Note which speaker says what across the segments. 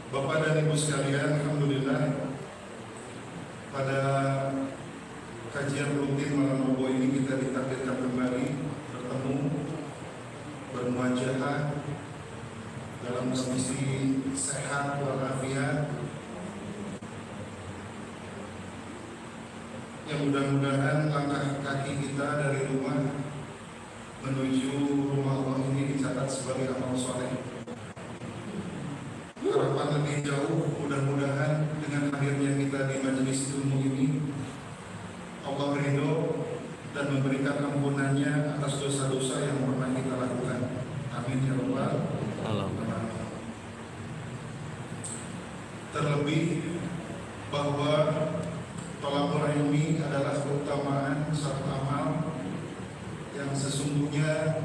Speaker 1: Bapak dan Ibu sekalian, alhamdulillah pada kajian rutin malam Rabu ini kita ditakdirkan kembali bertemu, bermuajahah dalam kondisi sehat walafiat. Yang mudah-mudahan langkah kaki kita dari rumah menuju rumah Allah ini dicatat sebagai amal soleh. Harapan lebih jauh, mudah-mudahan dengan hadirnya kita di majelis ilmu ini, Allah ridho dan memberikan ampunannya atas dosa-dosa yang pernah kita lakukan. Amin ya rabbal alamin. Terlebih bahwa thalabul ilmi adalah keutamaan satu amal yang sesungguhnya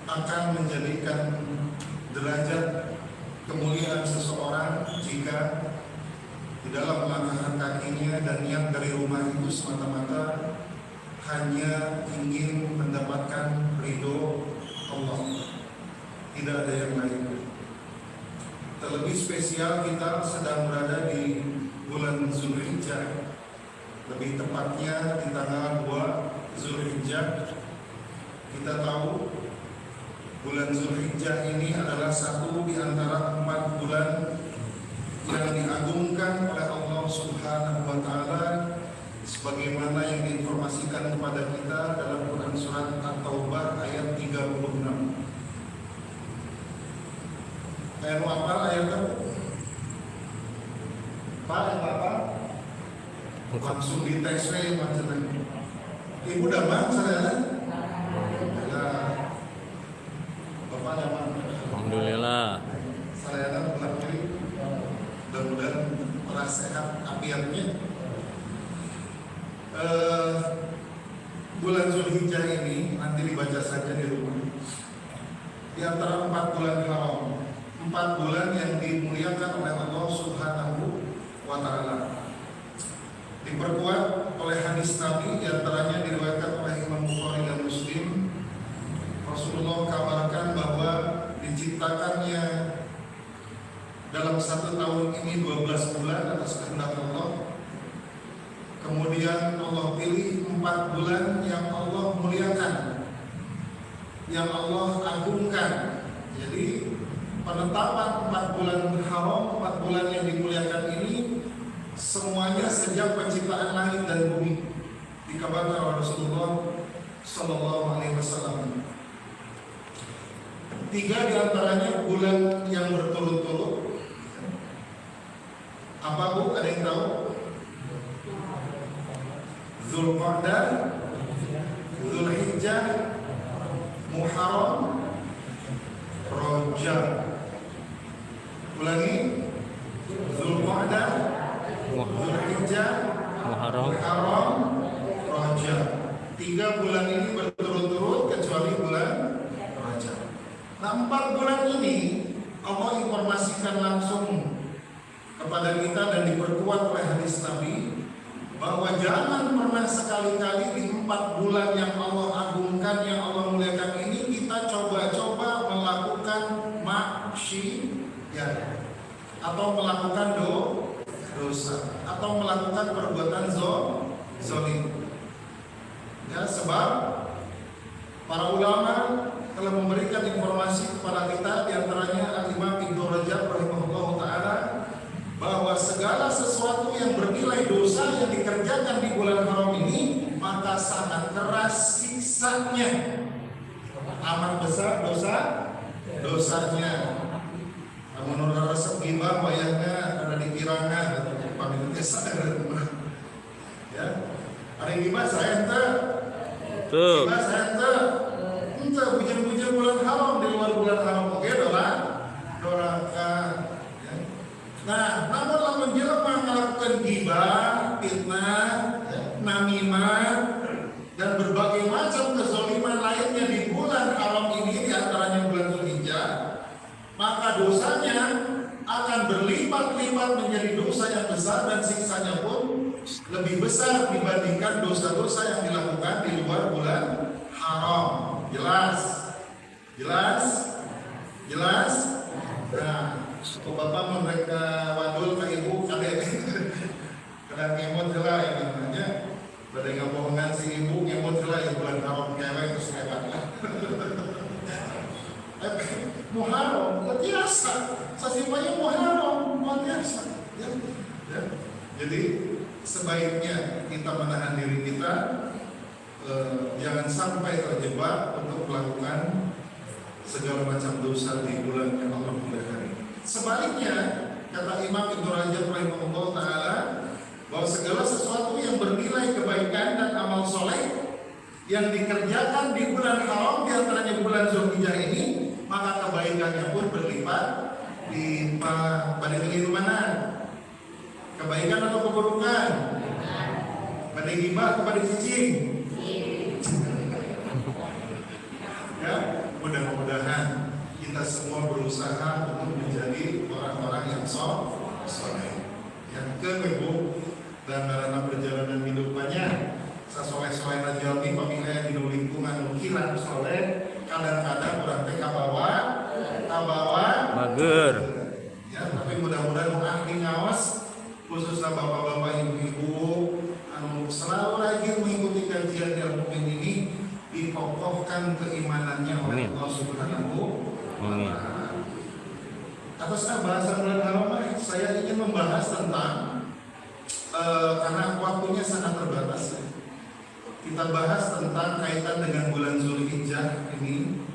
Speaker 1: akan menjadikan derajat kemuliaan seseorang jika di dalam melangkahkan kakinya dan niat dari rumah itu semata-mata hanya ingin mendapatkan ridho Allah, tidak ada yang lain. Terlebih spesial kita sedang berada di bulan Zulhijjah, lebih tepatnya di tanggal 2 Zulhijjah. Kita tahu bulan Zulhijjah ini adalah satu di antara 4 bulan yang diagungkan oleh Allah Subhanahu wa Ta'ala, sebagaimana yang diinformasikan kepada kita dalam Quran Surat At-Taubah ayat 36. Ayat apa? Ayat apa? Pak, ayat apa? Langsung di teksnya macamnya. Ibu damang saya.
Speaker 2: Alhamdulillah.
Speaker 1: Saya pulang kiri, mudah-mudahan merasa sehat apiannya. Bulan Zulhijjah ini nanti dibaca saja di rumah. Di antara 4 bulan haram, 4 bulan yang dimuliakan oleh Allah Subhanahu wa Ta'ala. Diperkuat oleh hadis Nabi, di antaranya diriwayatkan oleh Imam Bukhari dan Muslim. Rasulullah kabarkan bahwa diciptakannya dalam 1 tahun ini 12 bulan atas kehendak Allah. Kemudian Allah pilih 4 bulan yang Allah muliakan, yang Allah agungkan. Jadi penetapan 4 bulan haram, 4 bulan yang dimuliakan ini semuanya sejak penciptaan langit dan bumi, dikabarkan oleh Rasulullah Sallallahu Alaihi Wasallam. 3 diantaranya bulan yang berturut-turut. Apa Bu? Ada yang tahu? Zulqa'dah, Zulhijjah, Muharram, Rajab. Ulangi. Zulqa'dah, Zulhijjah, Muharram, Rajab. 3 bulan ini berturut-turut kecuali bulan Rajab. Nah, 4 bulan ini Allah informasikan langsung kepada kita dan diperkuat oleh hadis Nabi bahwa jangan pernah sekali-kali di 4 bulan yang Allah agungkan, yang Allah muliakan ini kita coba-coba melakukan maksiat atau melakukan dosa atau melakukan perbuatan zalim. Ya, sebab para ulama telah memberikan informasi kepada kita, diantaranya Al-Imam Ibnu Rajab rahimahullah ta'ala, bahwa segala sesuatu yang bernilai dosa yang dikerjakan di bulan haram ini maka sangat keras siksanya, amat besar dosanya. Menurut resep gibah wayahnya ada di Pirangan atau di Pamit Desa. Ya, ada yang gibah saya ente, gibah saya ente. Entah pujian-pujian bulan haram di luar bulan haram, oke dorakan. Ya. Nah, namun lamun jelema melakukan gibah, fitnah, namimah, dan berbagai macam kezaliman lainnya di bulan haram ini, di antaranya bulan Zulhijjah, maka dosanya akan berlipat-lipat menjadi dosa yang besar dan siksanya pun lebih besar dibandingkan dosa-dosa yang dilakukan di luar bulan haram. Jelas? Nah, bapak mereka wadul ke ibu kadek kadang ngemut heula ya namanya. Badai ngabohongan si ibu ngemut heula ya bulan haram kewe terus hebat lah. Muharram biasa, sasimpanya Muharram biasa. Ya. Jadi sebaiknya kita menahan diri kita, jangan sampai terjebak untuk melakukan segala macam dosa di bulan yang Allah muliakan. Sebaliknya, kata Imam Ibnu Rajab rahimahullah taala, bahwa segala sesuatu yang bernilai kebaikan dan amal soleh yang dikerjakan di bulan haram, di antaranya bulan Zulhijjah ini, maka kebaikannya pun berlipat di pada milih mana? Kebaikan atau keburukan? Pada ghibah atau pada cicing? Ya, mudah-mudahan kita semua berusaha untuk menjadi orang-orang yang soleh. Yang kedua, dan dalam perjalanan hidupnya, sesoleh-soleh najami pemilih di lingkungan ukiran soleh, kadang-kadang orang teh kabawa mager. Ya, tapi mudah-mudahan ahli ngawas, khususnya bapak-bapak ibu-ibu, selalu rajin mengikuti kajian ilmu ini, dikokohkan keimanannya oleh Allah Subhanahu wa Ta'ala. Atas bahasa bulan haram, saya ingin membahas tentang karena waktunya sangat terbatas. Kita bahas tentang kaitan dengan bulan Zulhijjah ini.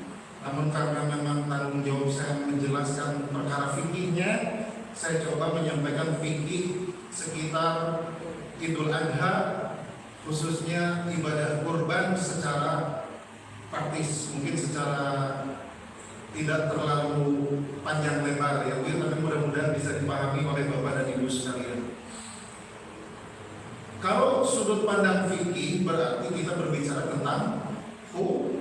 Speaker 1: Namun karena memang tanggung jawab saya menjelaskan perkara fikihnya, saya coba menyampaikan fikih sekitar Idul Adha, khususnya ibadah kurban secara praktis, mungkin secara tidak terlalu panjang lebar ya, tapi mudah-mudahan bisa dipahami oleh Bapak dan Ibu sekalian. Kalau sudut pandang fikih berarti kita berbicara tentang hukum.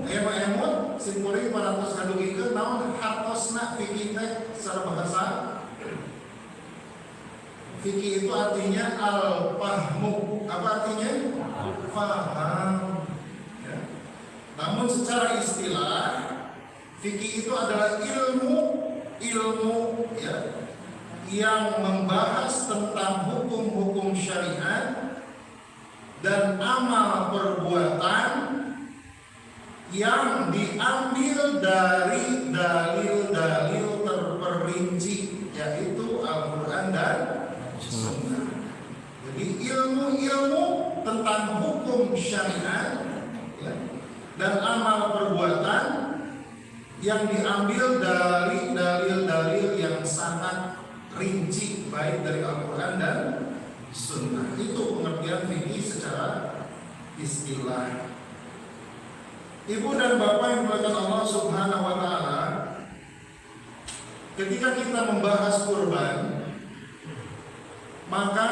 Speaker 1: Emot simpuri 400 kadugikeun naon hartosna fikih teh secara bahasa. Fikih itu artinya al-fahmu. Apa artinya? Faham. Ya. Namun secara istilah fikih itu adalah ilmu ya, yang membahas tentang hukum-hukum syariat dan amal perbuatan yang diambil dari dalil-dalil terperinci, yaitu Al-Quran dan Sunnah. Jadi ilmu-ilmu tentang hukum syariat ya, dan amal perbuatan yang diambil dari dalil-dalil yang sangat rinci, baik dari Al-Quran dan Sunnah. Itu pengertian fikih secara istilah. Ibu dan Bapak yang dimuliakan Allah Subhanahu wa Ta'ala, ketika kita membahas kurban, maka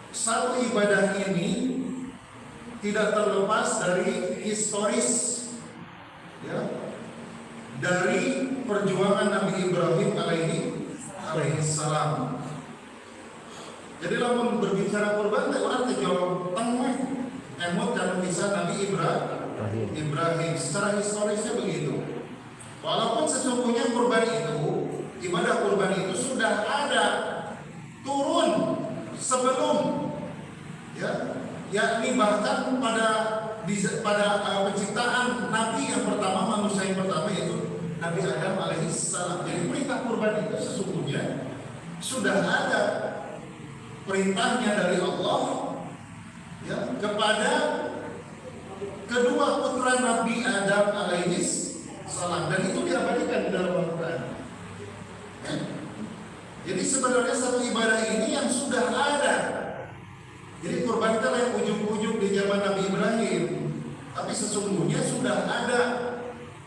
Speaker 1: satu ibadah ini tidak terlepas dari historis ya, dari perjuangan Nabi Ibrahim alaihi salam. Jadi lamun berbicara kurban teh urang teh jauh tengah emot dan kisah Nabi Ibrahim secara historisnya begitu. Walaupun sesungguhnya kurban itu, ibadah kurban itu sudah ada turun sebelum ya, yakni bahkan pada penciptaan Nabi yang pertama, manusia yang pertama yaitu Nabi Adam alaihissalam. Jadi perintah kurban itu sesungguhnya sudah ada perintahnya dari Allah ya, kepada kedua putra Nabi Adam alaihissalam, dan itu diabadikan di dalam Al-Quran ya. Jadi sebenarnya satu ibadah ini yang sudah ada. Jadi kurban itu yang ujung-ujung di zaman Nabi Ibrahim, tapi sesungguhnya sudah ada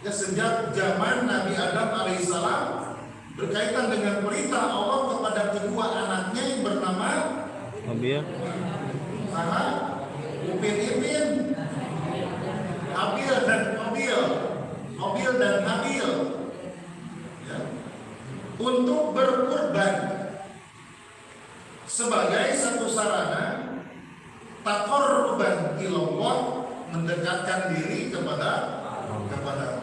Speaker 1: ya sejak zaman Nabi Adam alaihissalam, berkaitan dengan perintah Allah kepada kedua anaknya yang bernama Upin-Ipin, Habil dan Habil ya, untuk berkurban sebagai satu sarana taqarruban ilallah, mendekatkan diri kepada Allah.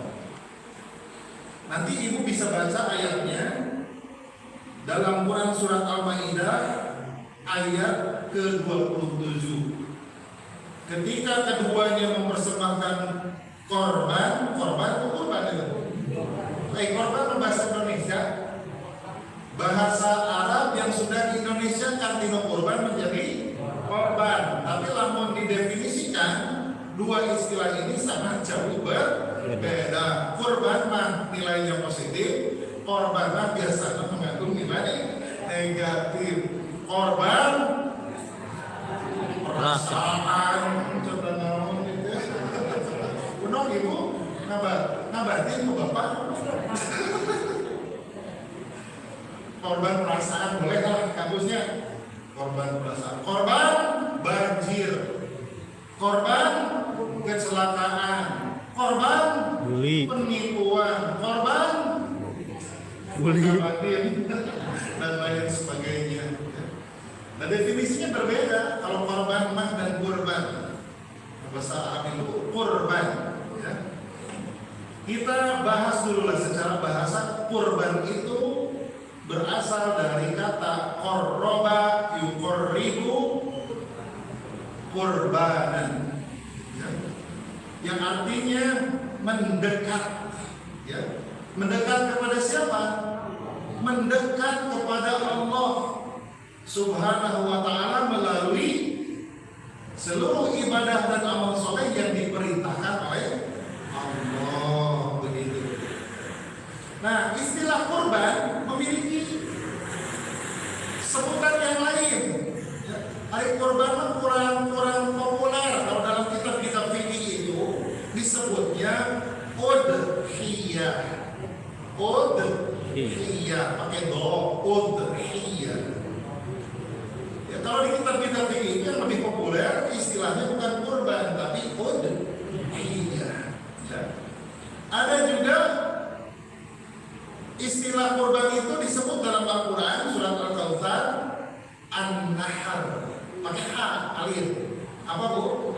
Speaker 1: Nanti ibu bisa baca ayatnya dalam Quran surat Al-Maidah ayat ke-27. Ketika keduanya mempersembahkan korban itu korban itu. Korban bahasa Indonesia, bahasa Arab yang sudah di Indonesia kan tino korban menjadi korban. Tapi lamun didefinisikan dua istilah ini sangat jauh berbeda. Korban mah nilainya positif, korban mah biasanya mengandung nilai negatif. Korban perasaan coba naon gitu. Kuno ibu ngabatin ke bapak. Korban perasaan boleh lah kampusnya. Korban perasaan. Korban banjir. Korban kecelakaan. Korban penipuan. Korban bully dan lain sebagainya. Nah, definisinya berbeda. Kalau korban mah dan kurban, bahasa Arab itu kurban. Ya. Kita bahas dulu lah secara bahasa. Kurban itu berasal dari kata korroba yukorribu kurbanan, ya. Yang artinya mendekat. Ya. Mendekat kepada siapa? Mendekat kepada Allah Subhanahu wa ta'ala melalui seluruh ibadah dan amal soleh yang diperintahkan oleh Allah, begitu. Nah, istilah kurban memiliki sebutan yang lain. Hari kurban kurang populer. Kalau dalam kitab-kitab fikih itu disebutnya udhiyah. Udhiyah pakai do, udhiyah. Ya, kalau di kitab-kitab fikih yang lebih populer istilahnya bukan kurban tapi udhiyah. Ya. Ada juga istilah kurban itu disebut dalam Al-Quran surat Al-Kautsar An-Nahr, pakai A, alif. Apa bu?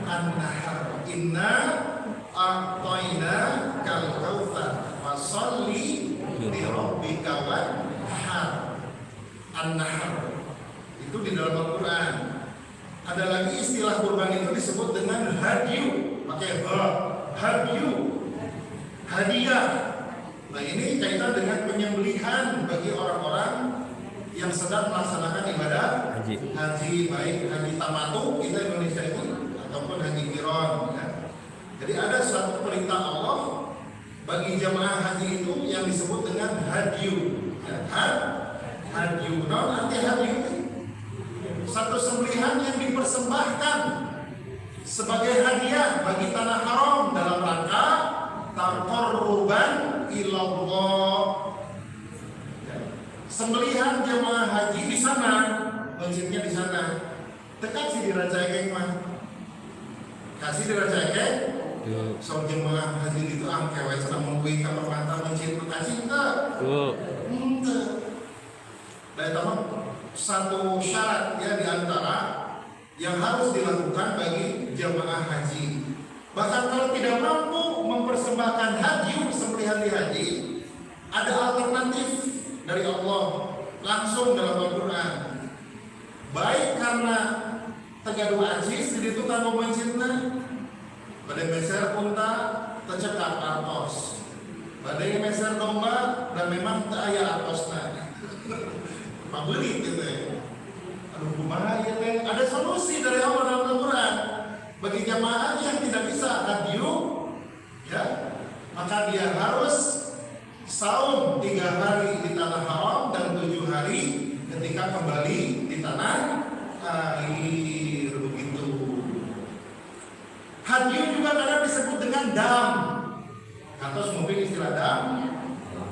Speaker 1: An-Nahr. Inna a'tayna kal kautsar fasalli li rabbika wanhar. An-Nahr itu di dalam Al-Quran. Ada lagi istilah kurban itu disebut dengan hadyu, pakai ha, hadyu, hadiah. Nah, ini kaitan dengan penyembelihan bagi orang-orang yang sedang melaksanakan ibadah haji, baik haji tamatu kita Indonesia itu ataupun haji qiron. Ya. Jadi ada suatu perintah Allah bagi jamaah haji itu yang disebut dengan hadyu. Ya, hadyu. Nah, nanti hadyu itu satu sembelihan yang dipersembahkan sebagai hadiah bagi tanah haram dalam rangka taqarruban ilallah. Sembelihan jemaah haji di sana, masjidnya di sana. Dekat sih di Raja Ekeng mah. Kasih di Raja Ekeng. So jemaah haji itu angkewe senang mengkuih kamar mata masjid kasih enggak? Enggak. Dan teman satu syarat ya di antara yang harus dilakukan bagi jemaah haji. Bahkan kalau tidak mampu mempersembahkan haji, sembelihan di haji, ada alternatif dari Allah langsung dalam Al-Quran. Baik karena tegadu ajis di itu tanggung mencintna, pada meser unta tercekak artos, pada meser domba dan memang tak aya artosna. Pabeli gitu ya. Aduh kumaha ya teh. Ada solusi dari Allah dalam Al-Quran. Bagi jamaah yang tidak bisa hadyu, ya, maka dia harus saum 3 hari di tanah haram dan 7 hari ketika kembali di tanah air, begitu. Hadyu juga kadang disebut dengan dam. Atau mungkin istilah dam.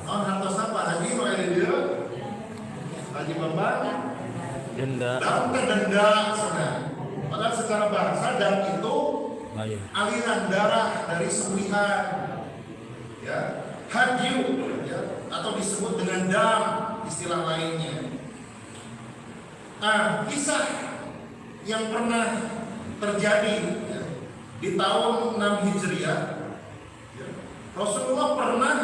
Speaker 1: Hartos apa? Haji mau ada dia? Haji Bapak? Denda. Dam ke denda sana. Padahal secara bahasa dam itu aliran darah dari sembelihan, ya, hadyu, ya, atau disebut dengan dam istilah lainnya. Nah, kisah yang pernah terjadi ya, di tahun 6 Hijriah, ya, Rasulullah pernah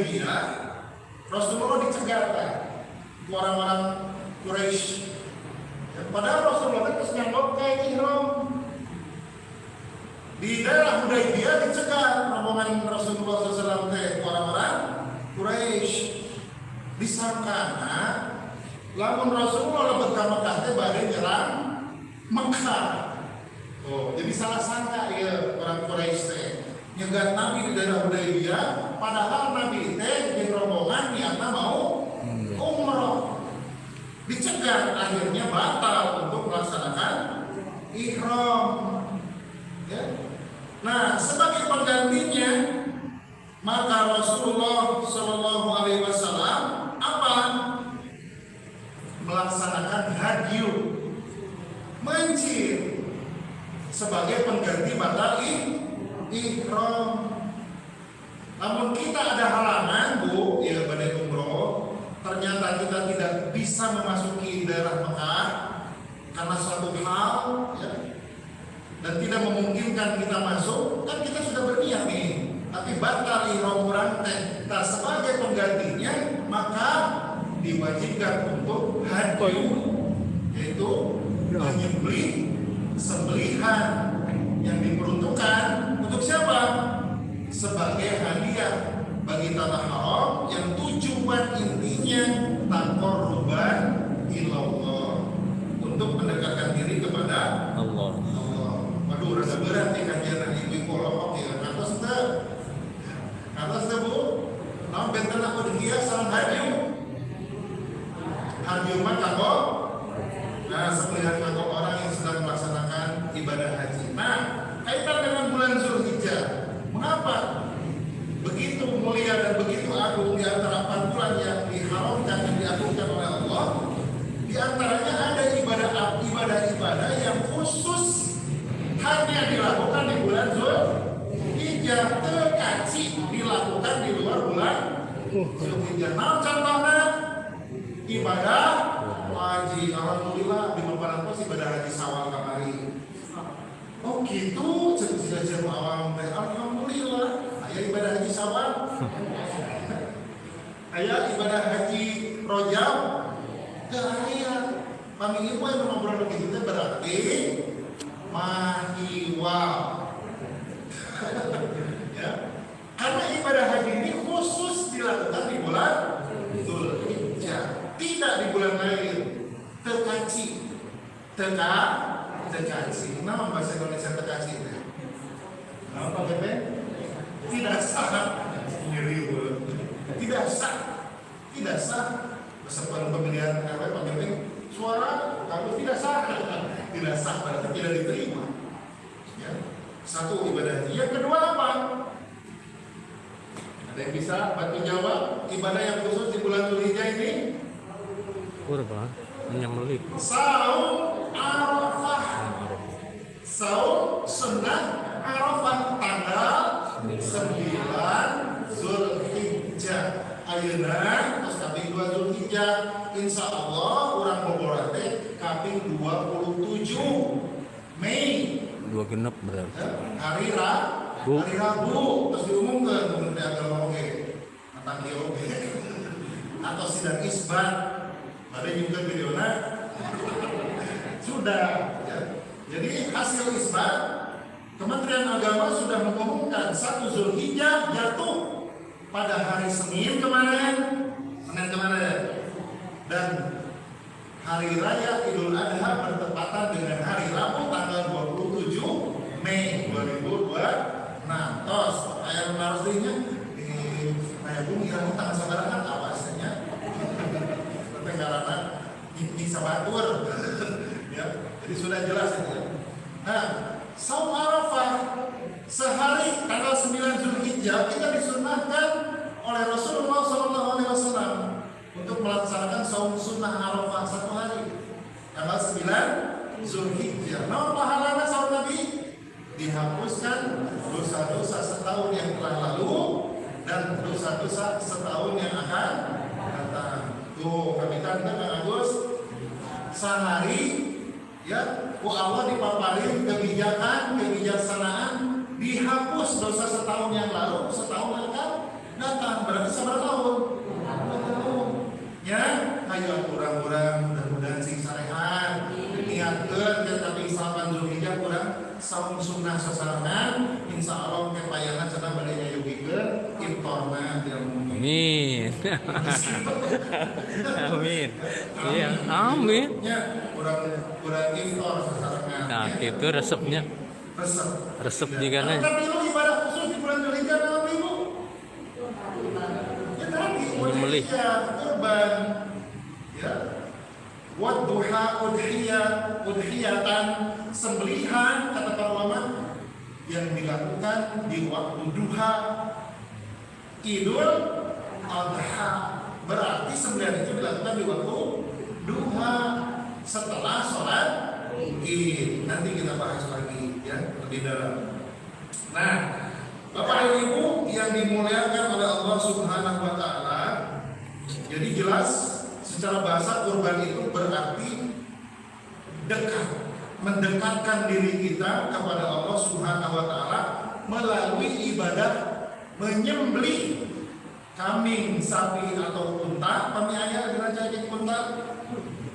Speaker 1: Hudaybiyah, Rasulullah dicegat kan orang-orang Quraisy. Padahal Rasulullah itu nyambut kayak ihram. Di daerah Hudaybiyah dicegat rombongan Rasulullah SAW teh orang-orang Quraisy. Disangkana lamun Rasulullah lebet ka Mekah teh bade nyerang Mekah. Oh, jadi salah sangka ya orang Quraisy teh nyegat Nabi di daerah Hudaybiyah, padahal Nabi teh di rombongan niatna mau umroh. Dicegat, akhirnya batal untuk melaksanakan ihram. Ya. Nah, sebagai penggantinya maka Rasulullah Shallallahu Alaihi Wasallam apa? Melaksanakan hadyu, mencir sebagai pengganti batal ihram. Namun kita ada halangan, Bu, ya badai umroh. Ternyata kita tidak bisa memasuki daerah Mekah karena suatu hal, ya, dan tidak memungkinkan kita masuk. Kan kita sudah berniat nih, tapi batal ihram urang teh. Nah, sebagai penggantinya maka diwajibkan untuk hadyu, yaitu menyembelih sembelihan yang diperuntukkan untuk siapa? Sebagai hadiah bagi tanah haram yang tujuan intinya taqarruban ilallah, untuk mendekatkan diri kepada Allah. Waduh, rasa berat nih kajian ibu kolok ya. Atas teh Bu, naon benten aku dihias salam hadyu. Hadyu mah kanggo, nah sembelihan kanggo orang yang sedang melaksanakan ibadah haji. Nah, kaitan dengan bulan Zulhijjah, mengapa begitu mulia dan begitu agung di antara 4 bulan yang diharamkan dan diagungkan oleh Allah? Di antaranya ada ibadah-ibadah yang khusus hanya dilakukan di bulan Zulhijjah, terkaci dilakukan di luar bulan Zulhijjah. Nah, contohnya ibadah haji. Alhamdulillah di beberapa ibadah haji Syawal kemarin. Oh gitu, cerita awam teh. Alhamdulillah, aya ibadah haji Syawal. Aya ibadah haji Rajab. Teu aya. Pami ieu yang ngobrol begitu teh berarti mahiwal. Ya. Karena ibadah haji ini khusus dilakukan di bulan Zulhijjah, tidak di bulan lain. Terkaci. Nama bahasa Indonesia terkaci itu. Nama Pak Bebe? Tidak sah. Tidak sah. Peserta pemilihan RW Pak Bebe, suara kalau tidak sah. Tidak sah berarti tidak diterima. Ya. Satu ibadah. Yang kedua apa? Ada yang bisa bantu jawab ibadah yang khusus di bulan Zulhijjah ini?
Speaker 2: Kurban menyembelih.
Speaker 1: Saum Arafah. Saum sunnah Arafah tanggal 9 Zulhijjah. Ayeuna tos kaping 2 Zulhijjah. Insyaallah urang boboran teh kaping 27 Mei.
Speaker 2: 2 genep berarti.
Speaker 1: Hari Rabu terus diumumkan Menteri Agama oke. Tentang dia oke. Atau sidang isbat. Ada juga videonya sudah ya. Jadi hasil isbat Kementerian Agama sudah mengumumkan 1 Zulhijjah jatuh pada hari Senin kemarin, dan hari raya Idul Adha bertepatan dengan hari Rabu tanggal 27 Mei 2020. Nah, tos ayam harusnya kayak bumi yang tanggal sabaran apa aslinya? Karena bisa batur, ya. Jadi sudah jelas itu. Ya. Nah, saum Arafah sehari tanggal 9 Zulhijjah kita disunahkan oleh Rasulullah SAW untuk melaksanakan saum sunnah Arafah 1 hari tanggal 9 Zulhijjah. Nah, pahalanya saum Nabi dihapuskan dosa-dosa setahun yang telah lalu dan dosa-dosa setahun yang akan datang. Tuh, kapitan kita Kang Agus sehari ya, ku Allah dipaparin kebijaksanaan dihapus dosa setahun yang lalu, setahun yang akan datang, berarti sabar tahun. Ya, ayo kurang-kurang mudah-mudahan sing sarehan niatkeun tapi isapan Zulhijjah kurang saum sunnah sasarangan insya Allah kepayangan cenah bade nyayugikeun iftarna dia mungkin.
Speaker 2: Amin. Amin. Iya, amin.
Speaker 1: Ya, kurang iftar sasarangan.
Speaker 2: Nah,
Speaker 1: ya.
Speaker 2: itu resepnya. Resep juga nih.
Speaker 1: Tapi lu ibadah khusus di bulan Zulhijjah naon Ibu? Ya tadi
Speaker 2: Menyembelih.
Speaker 1: kurban. Ya. Wadduha udhiyatan sembelihan kata para ulama yang dilakukan di waktu duha Idul Adha. Berarti sembelihan itu dilakukan di waktu duha setelah sholat Id. Nanti kita bahas lagi ya lebih dalam. Nah, Bapak dan Ibu yang dimuliakan oleh Allah Subhanahu wa taala, jadi jelas secara bahasa kurban itu berarti dekat, mendekatkan diri kita kepada Allah Subhanahu wa taala melalui ibadah menyembelih kambing, sapi atau unta. Kami ayah dengan cacing unta.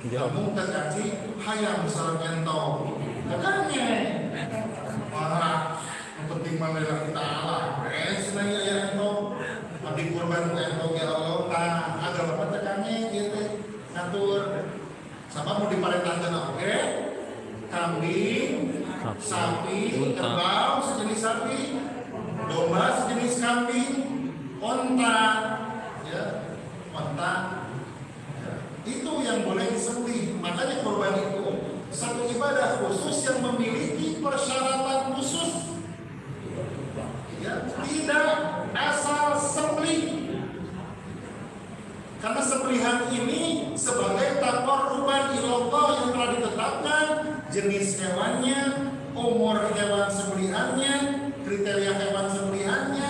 Speaker 1: Kamu terkaji hayam sareng entong. Makanya wah, yang penting mah lillahi taala. Cenah aya entong. Abdi kurban ku entong ya Allah. Tah, agama apa tekane ieu teh ngatur. Sama mau diparentakeun oge. Kambing, sapi, kerbau sejenis sapi, domba sejenis kambing, onta, ya, onta. Itu yang boleh disembelih. Makanya kurban itu satu ibadah khusus yang memiliki persyaratan khusus. Ya, tidak asal sembelih. Karena sembelihan ini sebagai taqarruban ilallah yang telah ditetapkan jenis hewannya, umur hewan sembelihannya, kriteria hewan sembelihannya,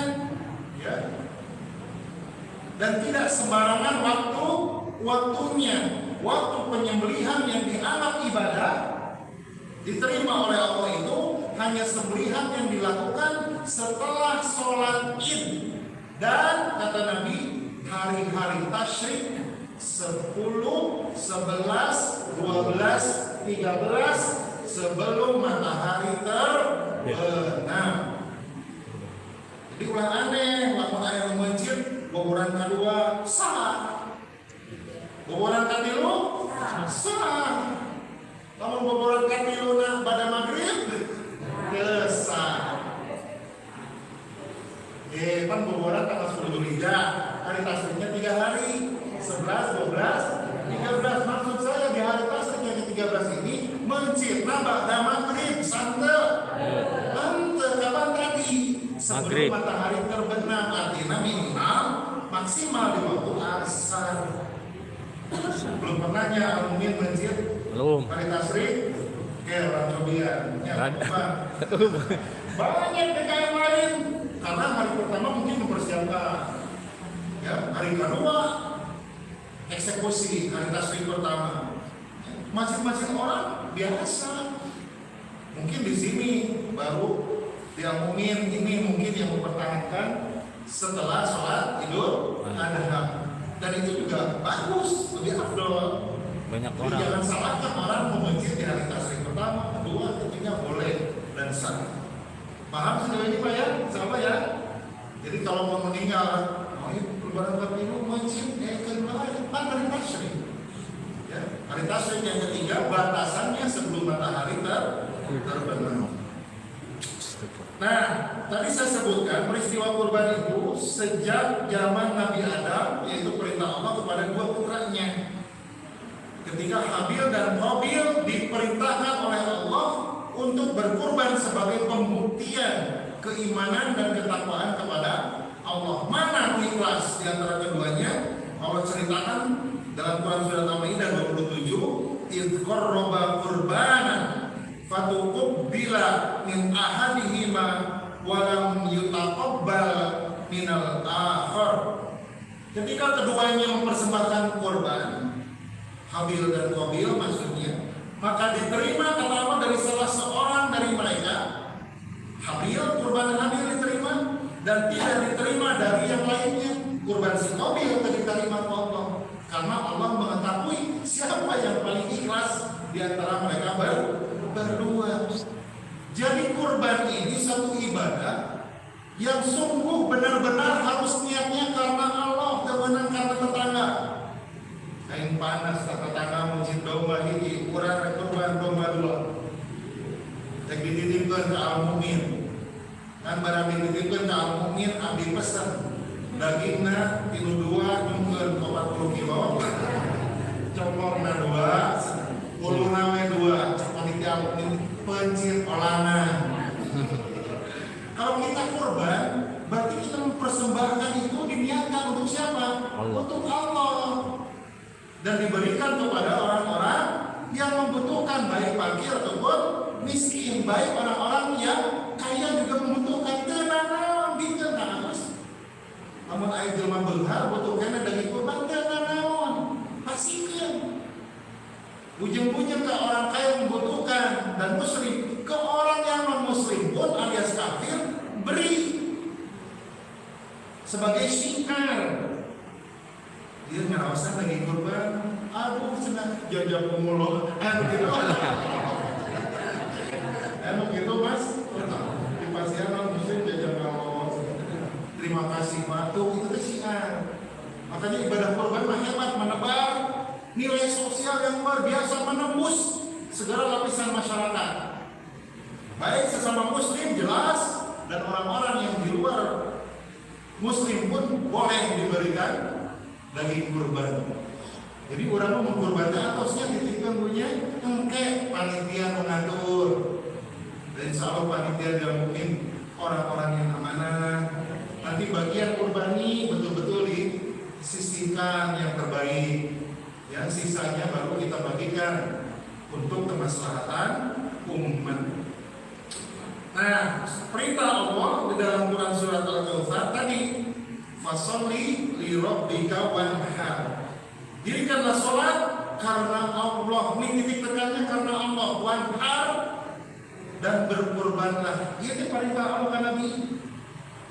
Speaker 1: ya. Dan tidak sembarangan waktunya, waktu penyembelihan yang dianggap ibadah diterima oleh Allah itu hanya sembelihan yang dilakukan setelah sholat Id dan kata Nabi hari-hari tasyrik 10, 11, 12, 13 sebelum matahari terbenam. Jadi ulah aneh, lamun aya nu mencit boboran kadua salah. Boboran katilu sah. Lamun boboran katiluna pada maghrib sah. Kan boboran tanggal 10 Zulhijjah, hari tasriknya 3 hari, 11, 12, 13. Maksud saya di hari tasrik yang ke-13 ini mencitna ba'da maghrib santai. Ante kapan tadi? Sebelum matahari terbenam, artinya minimal maksimal di waktu asar. Belum pernahnya mungkin mencit
Speaker 2: Belum.
Speaker 1: hari tasrik orang cobian banyak yang lain karena hari pertama mungkin mempersiapkan ya, hari kedua eksekusi hari tasrik pertama masing-masing orang biasa mungkin di sini baru diamumin ini mungkin yang mempertahankan setelah sholat Idul Adha. Dan itu juga bagus, lebih afdol.
Speaker 2: Banyak
Speaker 1: Jadi
Speaker 2: orang.
Speaker 1: jangan salahkan orang memencit di hari tasrik pertama, kedua, ketiga boleh dan sah. Paham sejauh ini Pak ya? Sama ya? Jadi kalau mau meninggal, lebaran ketiga mencit, kedua hari tasrik. Ya, hari tasrik yang ketiga batasannya sebelum matahari terbenam. Nah, tadi saya sebutkan peristiwa kurban itu sejak zaman Nabi Adam, yaitu perintah Allah kepada dua putranya. Ketika Habil dan Qabil diperintahkan oleh Allah untuk berkurban sebagai pembuktian keimanan dan ketakwaan kepada Allah. Mana ikhlas di antara keduanya? Allah ceritakan dalam Quran surat Al-Maidah 27, "Idz qarraba qurbanan fatuqbila min ahadihima wa lam yutaqabbal minal akhar." Ketika keduanya mempersembahkan kurban, Habil dan Qabil maksudnya, maka diterima kata Allah dari salah seorang dari mereka. Habil, kurban Habil diterima, dan tidak diterima dari yang lainnya. Kurban si Qabil yang diterima Allah, karena Allah mengetahui siapa yang paling ikhlas di antara mereka berdua. Jadi kurban ini satu ibadah yang sungguh benar-benar harus niatnya karena Allah, bukan karena tetangga. Kain panas kata tetangga mujid domba hiji, urang kurban domba dua. Tek dititipkeun ka al-mukmin. Kan barang dititipkeun ka al-mukmin abdi pesan dagingna 32 nyungkeun 40 kilo. Cokorna 2, uluna we 2, panitia mukmin pencir olana. Kalau kita kurban, berarti kita mempersembahkan itu diniatkan untuk siapa?
Speaker 2: Allah.
Speaker 1: Untuk Allah. Dan diberikan kepada orang-orang yang membutuhkan, baik fakir ataupun miskin, baik orang-orang yang kaya juga membutuhkan. Tenang, bikin harus. Namun ayat jelma beulhar butuhkan daging kurban tenang, pastikan. Ujung-ujung ke orang kaya membutuhkan dan muslim, ke orang yang non-muslim pun alias kafir beri sebagai syiar. Dia ngerawasan lagi kurban, aduh senang jajak pemuluh, gitu. Gitu mas, di pasien non muslim jajak kalau terima kasih Pak, tuh itu syiar. Makanya ibadah kurban mah hebat, menebar nilai sosial yang luar biasa, menembus segala lapisan masyarakat. Baik sesama muslim jelas, dan orang-orang yang di luar muslim pun boleh diberikan daging kurban. Jadi orang mau kurbannya atosnya dititipkan punya engke panitia mengatur. Dan insya Allah panitia dia mungkin orang-orang yang amanah. Nanti bagian kurbani betul-betul disisihkan yang terbaik. Yang sisanya baru kita bagikan untuk kemaslahatan umat. Nah, perintah Allah di dalam Quran surat Al-Kautsar tadi, fasholli li rabbika wanhar. Dirikanlah sholat karena Allah. Ini titik tekannya karena Allah. Wanhar, dan berkurbanlah. Ini perintah Allah ke Nabi.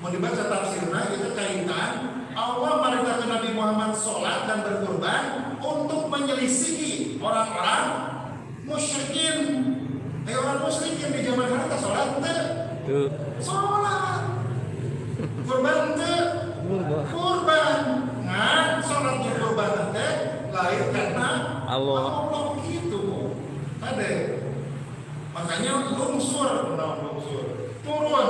Speaker 1: Mau dibaca tafsirnya itu kaitan Allah merintahkan Nabi Muhammad sholat dan berkurban untuk menyelisihi orang-orang musyrikin. Orang musyrikin di zaman hari sholat ente, sholat, kurban ente, kurban. Nah, sholatnya kurban ente lahir karena Allah gitu. Ada. Makanya lungsur turun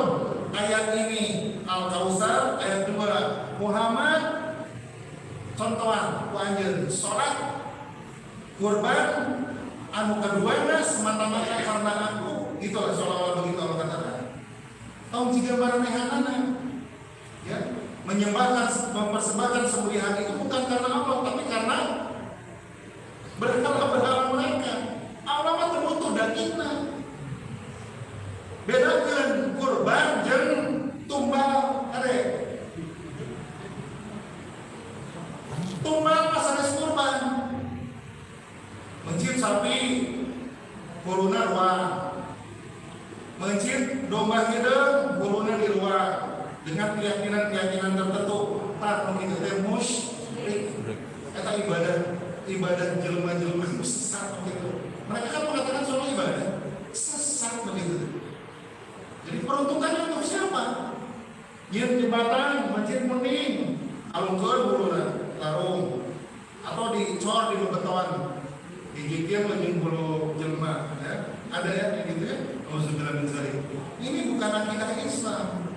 Speaker 1: ayat ini Al-Kautsar ayat 2. Muhammad contohan ku anjeun salat kurban anu kaduana semata-mata karena aku, gitu lah seolah-olah begitu Allah katakan. Tahun 3 baranehanana ya, mempersembahkan sembelihan itu bukan karena Allah tapi karena berhala mereka. Allah mah teu butuh dagingna. Bedakeun kurban jeung tumbal ade. Tumbal masalah kurban. Mencit sapi kuluna ruang. Mencit domba hideung kuluna di ruang dengan keyakinan tertentu. Tak begitu teh musyrik. Eta ibadah jelema-jelema sesat begitu. Mereka kan mengatakan soal ibadah sesat begitu. Jadi peruntukannya untuk siapa? Nyeun jembatan, masjid mending, alungkeun buluna, tarung, atau dicor di beton, digigir lagi bulu jelma, ya. Ada ya gitu ya? Auzubillahi min dzalik. Ini bukan akidah Islam.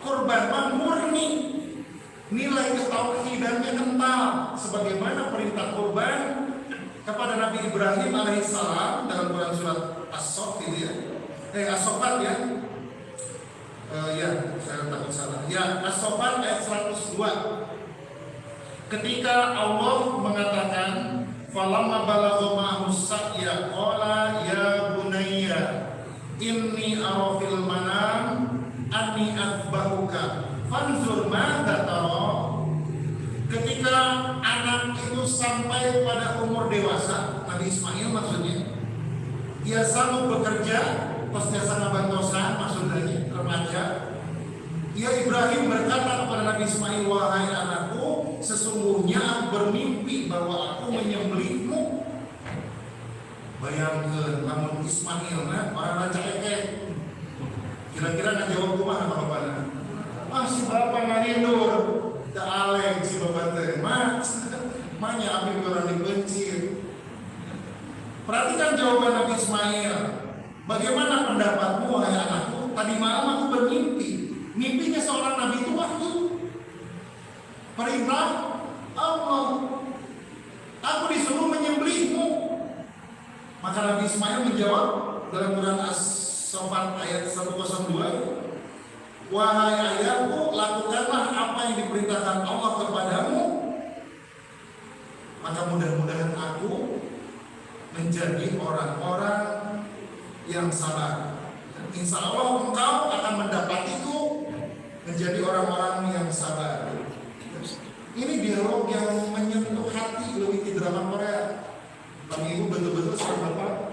Speaker 1: Kurban murni, nilai ketauhidannya kental, sebagaimana perintah kurban kepada Nabi Ibrahim alaihissalam dalam Quran surat As-Saff itu ya. As-Saffat ya. Ya, saya takut salah. Ya, As-Saffat ayat 102. Ketika Allah mengatakan falamma balagha ma'hu sa'ya qala ya bunayya inni ara fil manam anni athbahuka fanzur madza tara. Ketika anak itu sampai pada umur dewasa, Nabi Ismail maksudnya, dia sanggup bekerja, pas jasa nabantosan maksudnya remaja, Ya Ibrahim berkata kepada Nabi Ismail, wahai anakku, sesungguhnya aku bermimpi bahwa aku menyembelihmu. Bayangkan, namun Ismail, orang raja ekek. Kira-kira nak jawab kumaha bapakna? Si bapak ngalindur, da alek si bapak teh. Manya abi orang dibenci. Perhatikan jawaban Nabi Ismail. Bagaimana pendapatmu wahai anakku? Tadi malam aku bermimpi. Mimpinya seorang nabi itu wahyu. Perintah Allah. Aku disuruh menyembelihmu. Maka Nabi Ismail menjawab dalam Quran As-Saffat ayat 102, wahai ayahku, lakukanlah apa yang diperintahkan Allah kepadamu, maka mudah-mudahan aku menjadi orang-orang yang sabar. Insya Allah engkau akan mendapatiku menjadi orang-orang yang sabar. Ini dialog yang menyentuh hati lebih di drama Korea. Kami ibu betul-betul seorang bapak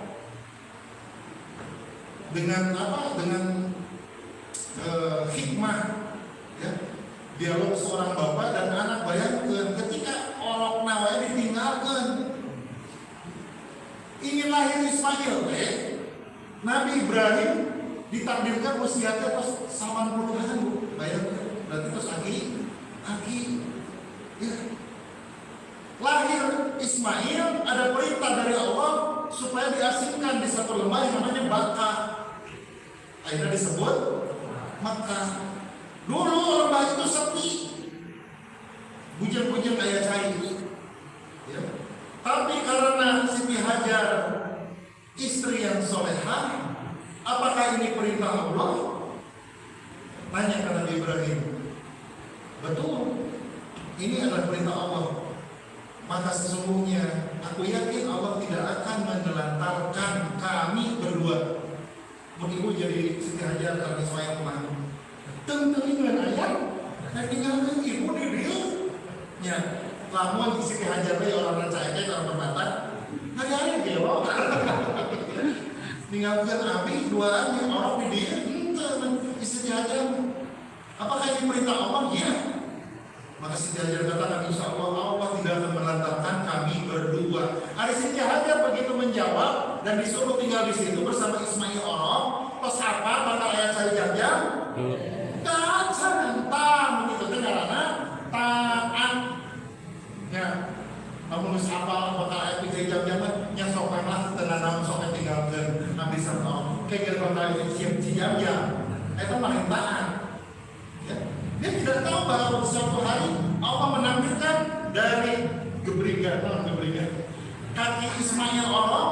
Speaker 1: dengan apa? Dengan hikmah, ya. Dialog seorang bapak dan anak. Bayangkan ketika orang nawanya ditinggalkan, ingin lahir Ismail, Nabi Ibrahim ditakdirkan usianya pas 80 tahun. Bayangkan, berarti terus aki, ya. Lahir Ismail, ada perintah dari Allah supaya diasingkan di satu lembah yang namanya Baka. Akhirnya disebut Makkah. Dulu lembah itu sepi, bujang-bujang kayak cair, ya. Tapi karena Siti Hajar istri yang solehah, apakah ini perintah Allah? Tanya ke Nabi Ibrahim. Betul, ini adalah perintah Allah. Maka sesungguhnya aku yakin Allah tidak akan menelantarkan kami berdua. Ibu jadi Siti Hajar kalau Ismail kemana? Tentunya ayah, tinggalkan ibu di dia. Ya, lamun Siti Hajar itu orang rancaknya orang permata. Ada gelo. Tinggalkan abi duaan orang di dia. Siti Hajar. Apakah ini perintah Allah? Ya. Maka Siti Hajar katakan, insya Allah Allah tidak akan melantarkan kami berdua. Hari Siti Hajar begitu menjawab dan disuruh tinggal di situ bersama Ismail orang. Terus apa? Bakal ayat saya jam-jam. Dan sanentang begitu dengarana taat. Ya, namun apa bakal ayat saya jam-jam yang sopanlah tenang sopan tinggalkan Nabi Sallallahu. Kayak bakal siap jam-jam. Itu pemerintahan. Dia tidak tahu bahwa suatu hari Allah menampilkan dari gebrigan kaki Ismail Allah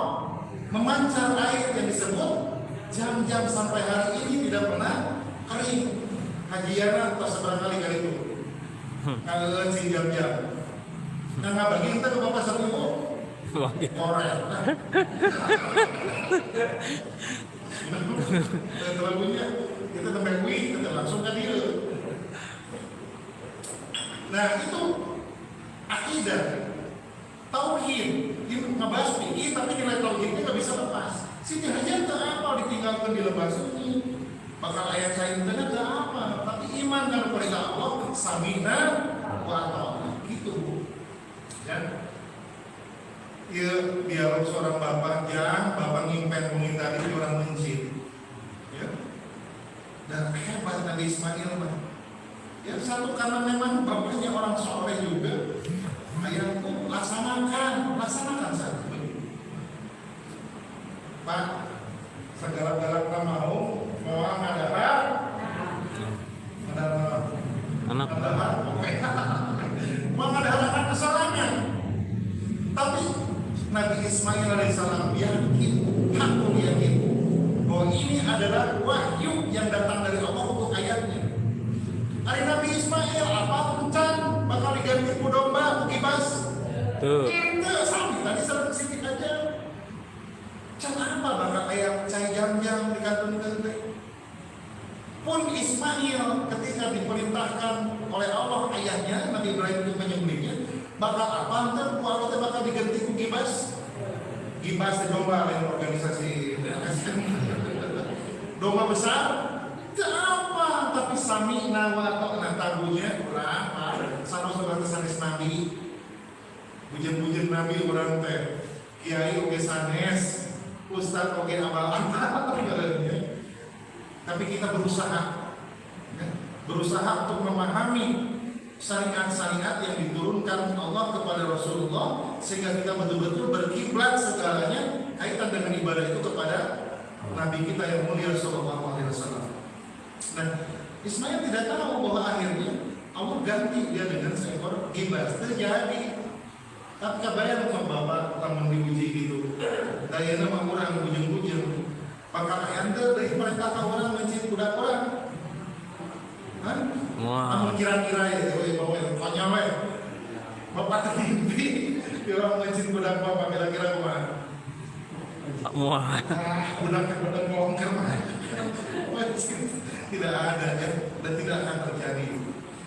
Speaker 1: memancar air yang disebut jam-jam sampai hari ini tidak pernah kering. Hajiana atau seberapa kali itu kalau si jam-jam nah nggak bagi kita ke bapak satu korek lagunya kita tembak kita langsung kan dia. Nah itu akidah, tauhid, itu ngebahas fikih tapi nilai tauhidnya nggak bisa lepas. Siti Hajar tak apa ditinggalkan di lembah sunyi, bakal ayat saya internet tak apa, tapi iman dan perintah Allah samina wa ta'ala gitu. Ya, dialog seorang bapak yang bapak ngimpen mengintari orang mencit, ya. Dan hebat Nabi Ismail mah. Ya satu karena memang bapaknya orang soleh juga. Ayahku laksanakan saja. Pak, segala-galanya mau ngadahan anak mau ngadahan kesalahan. Tapi Nabi Ismail alaihissalam yakin, hakul yakin bahwa ini adalah wahyu yang datang dari Allah untuk ayatnya. Hari Nabi Ismail apa puncan bakal diganti ku domba kibas. Tuh. Itu sami tadi sedikit aja. Cara apa bakal ayam cai jam-jam di kantong tente. Pun Ismail ketika diperintahkan oleh Allah ayahnya Nabi Ibrahim untuk menyembelihnya, bakal apa ntar Allah bakal diganti ku kibas. Kibas di domba lain organisasi domba besar. Apa tapi sami nawa atau tabunya berapa? Sama sebatas sanes nabi, bujen nabi orang teh, kiai oge sanes, ustad oge abal antar, tapi kita berusaha untuk memahami syariat-syariat yang diturunkan Allah kepada Rasulullah sehingga kita betul-betul berkiblat segalanya kaitan dengan ibadah itu kepada Nabi kita yang mulia Sallallahu Alaihi Wasallam. Nah, Ismail tidak tahu bahwa akhirnya Allah ganti dia dengan seekor gibas. Terjadi. Tapi kabayang sama bapak tamun diuji gitu. Dayana mah kurang bujung-bujung. Pakar ente dari mereka tahu orang mencit budak orang. Kan? Namun kira-kira ya, panjang bapak termimpi di orang mencit budak bapak kira-kira kemana?
Speaker 2: Wah.
Speaker 1: Budak bongkar mah. Tidak ada ya, dan tidak akan terjadi.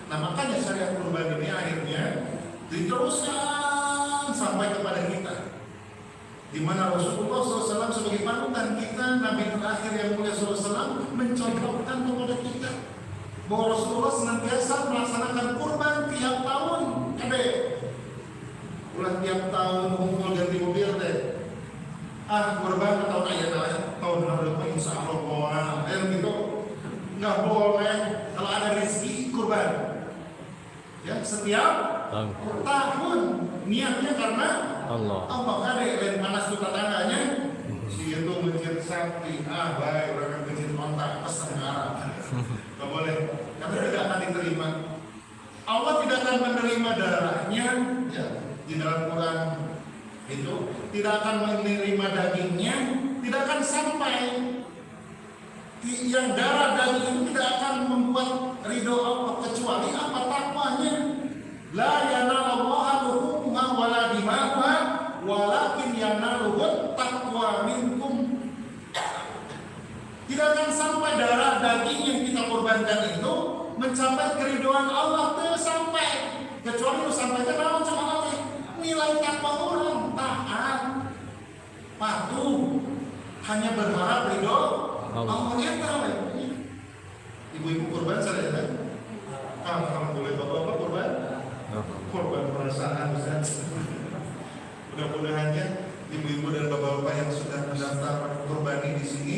Speaker 1: Nah makanya syariat kurban ini akhirnya diteruskan sampai kepada kita, di mana Rasulullah SAW sebagai panutan kita, Nabi terakhir yang mulia SAW mencontohkan kepada kita bahwa Rasulullah senantiasa melaksanakan kurban tiap tahun. Ulah tiap tahun ngumpul ganti mobil deh. Kurban atau tahun lalu insya Allah boleh gitu. Nggak boleh kalau ada rezeki kurban. Ya setiap tahun niatnya karena Allah. Ada yang panas tuh tetangganya. Si itu mencit sapi, baik orang mencit kontak pesan ke Arab. Nggak boleh, karena tidak akan diterima. Allah tidak akan menerima darahnya ya, di dalam Quran itu tidak akan menerima dagingnya, tidak akan sampai yang darah daging itu tidak akan membuat ridho Allah kecuali apa takwanya. La yanallaha luhumuha wala dima'uha walakin yanaluhu taqwa minkum. Tidak akan sampai darah daging yang kita korbankan itu mencapai keridhoan Allah, tidak sampai kecuali lu sampaikan naon sama Allah nilai takwa orang taat patuh hanya berharap ridho Allah. Ibu-ibu korban saya kan? Alhamdulillah bapak-bapak korban perasaan Ustaz. Mudah-mudahannya ibu-ibu dan bapak-bapak yang sudah mendaftar korban di sini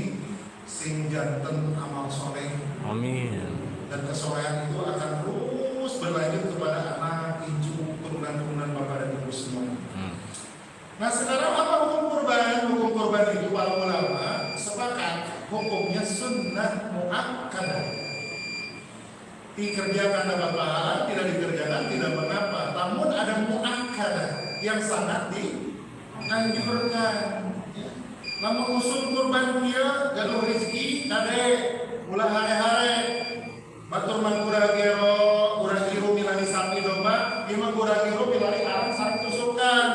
Speaker 1: sing janten amal soleh. Amin. Dan kesolehan itu akan terus berlanjut kepada anak, cucu, turunan-turunan bapak dan ibu semua. Nah sekarang apa hukum kurban? Hukum kurban itu para ulama sepakat hukumnya sunnah muakkadah. Dikerjakan dapat pahala, tidak dikerjakan tidak mengapa. Namun ada muakkadah yang sangat dianjurkan. Namun usul kurban dia galuh rezeki kade ulah hare-hare batur mangura gero urang iru milani sapi domba ieu mah urang iru milani arang sareng tusukan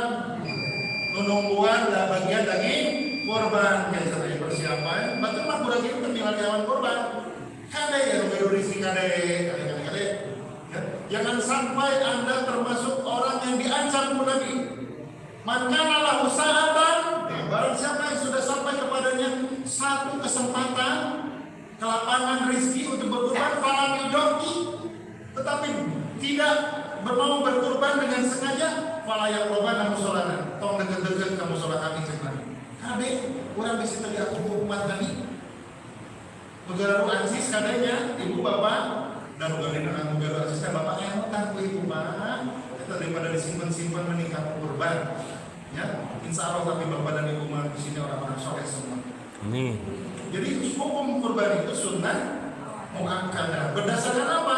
Speaker 1: nunungguan da bagian daging kurban kayak saya persiapan batur mangura gero teh milani hewan kurban kade ya galuh rezeki kade. Jangan sampai Anda termasuk orang yang diancam Nabi. Man kana lahu sa'atan, barang siapa yang sudah sampai kepadanya satu kesempatan kelapangan rezeki untuk berkurban falam yudoki, tetapi tidak bermau berkurban dengan sengaja, fala yaqraban musholana, tong deket-deket ka mushola kami cek Nabi. Kade urang bisi teu diaku umat Nabi. Mugaru ansis kadenya ibu bapak dan mugaru ansisnya bapak enak ku ibu bapak kita daripada disimpan-simpan meningkat kurban. Ya, insya Allah tapi bapak dan ibu mah di sini orang-orang soleh semua. Amin. Jadi hukum kurban itu sunnah muakkadah. Berdasarkan apa?